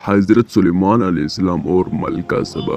حضرت سلیمان علیہ السلام اور ملکہ سبا۔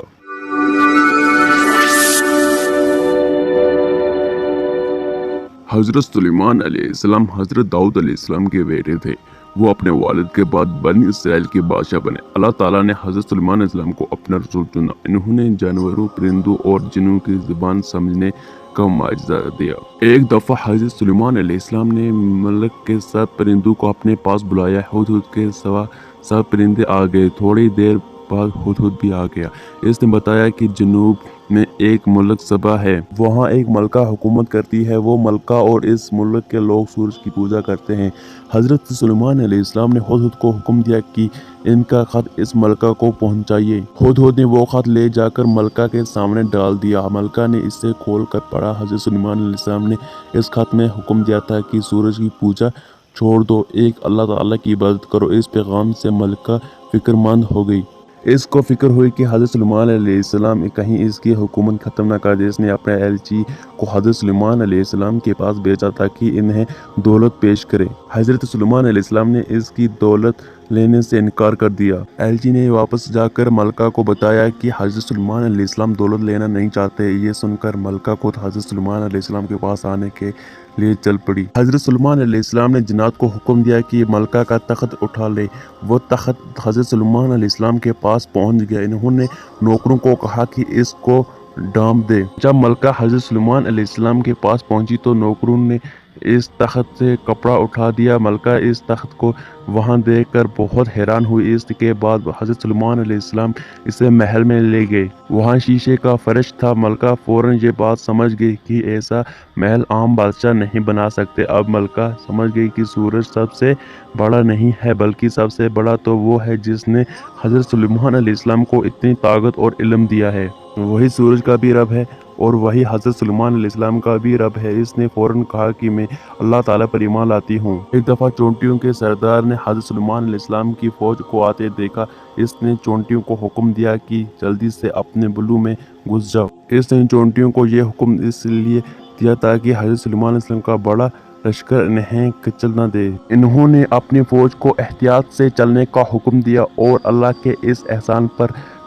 حضرت سلیمان علیہ السلام حضرت داؤد علیہ السلام کے بیٹے تھے۔ وہ اپنے والد کے بعد بنی اسرائیل کے بادشاہ بنے۔ اللہ تعالیٰ نے حضرت سلیمان علیہ السلام کو اپنا رسول چنا۔ انہوں نے جانوروں، پرندوں اور جنوں کی زبان سمجھنے کا معجزہ دیا۔ ایک دفعہ حضرت سلیمان علیہ السلام نے ملک کے سب پرندوں کو اپنے پاس بلایا۔ ہدہد کے سوا سب پرندے آ گئے۔ تھوڑی دیر بعد ہدہد بھی آ گیا۔ اس نے بتایا کہ جنوب میں ایک ملک سبا ہے، وہاں ایک ملکہ حکومت کرتی ہے۔ وہ ملکہ اور اس ملک کے لوگ سورج کی پوجا کرتے ہیں۔ حضرت سلیمان علیہ السلام نے ہدہد کو حکم دیا کہ ان کا خط اس ملکہ کو پہنچائیے۔ ہدہد نے وہ خط لے جا کر ملکہ کے سامنے ڈال دیا۔ ملکہ نے اسے کھول کر پڑھا۔ حضرت سلیمان علیہ السلام نے اس خط میں حکم دیا تھا کہ سورج کی پوجا چھوڑ دو، ایک اللہ تعالیٰ کی عبادت کرو۔ اس پیغام سے ملکہ فکر مند ہو گئی۔ اس کو فکر ہوئی کہ حضرت سلیمان علیہ السلام کہیں اس کی حکومت ختم نہ کر دے۔ اس نے اپنے ایلچی کو حضرت سلیمان علیہ السلام کے پاس بھیجا تاکہ انہیں دولت پیش کرے۔ حضرت سلیمان علیہ السلام نے اس کی دولت لینے سے انکار کر دیا۔ ایلچی نے واپس جا کر ملکہ کو بتایا کہ حضرت سلیمان علیہ السلام دولت لینا نہیں چاہتے۔ یہ سن کر ملکہ خود حضرت سلیمان علیہ السلام کے پاس آنے کے لیے چل پڑی۔ حضرت سلیمان علیہ السلام نے جنات کو حکم دیا کہ ملکہ کا تخت اٹھا لے۔ وہ تخت حضرت سلیمان علیہ السلام کے پاس پہنچ گیا۔ انہوں نے نوکروں کو کہا کہ اس کو ڈھانپ دے۔ جب ملکہ حضرت سلیمان علیہ السلام کے پاس پہنچی تو نوکروں نے اس تخت سے کپڑا اٹھا دیا۔ ملکہ اس تخت کو وہاں دیکھ کر بہت حیران ہوئی۔ اس کے بعد حضرت سلیمان علیہ السلام اسے محل میں لے گئے۔ وہاں شیشے کا فرش تھا۔ ملکہ فوراً یہ بات سمجھ گئی کہ ایسا محل عام بادشاہ نہیں بنا سکتے۔ اب ملکہ سمجھ گئی کہ سورج سب سے بڑا نہیں ہے بلکہ سب سے بڑا تو وہ ہے جس نے حضرت سلیمان علیہ السلام کو اتنی طاقت اور علم دیا ہے۔ وہی سورج کا بھی رب ہے اور وہی حضرت سلیمان علیہ السلام کا بھی رب ہے۔ اس نے فوراً کہا کہ میں اللہ تعالیٰ پر ایمان لاتی ہوں۔ ایک دفعہ چونٹیوں کے سردار نے حضرت سلیمان علیہ السلام کی فوج کو آتے دیکھا۔ اس نے چونٹیوں کو حکم دیا کہ جلدی سے اپنے بلوں میں گھس جاؤ۔ اس نے چونٹیوں کو یہ حکم اس لیے دیا تاکہ حضرت سلیمان علیہ السلام کا بڑا لشکر انہیں کچل نہ دے۔ انہوں نے اپنی فوج کو احتیاط سے چلنے کا حکم دیا اور اللہ کے اس احسان پر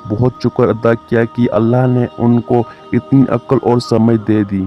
بہت شکر ادا کیا کہ اللہ نے ان کو اتنی عقل اور سمجھ دے دی۔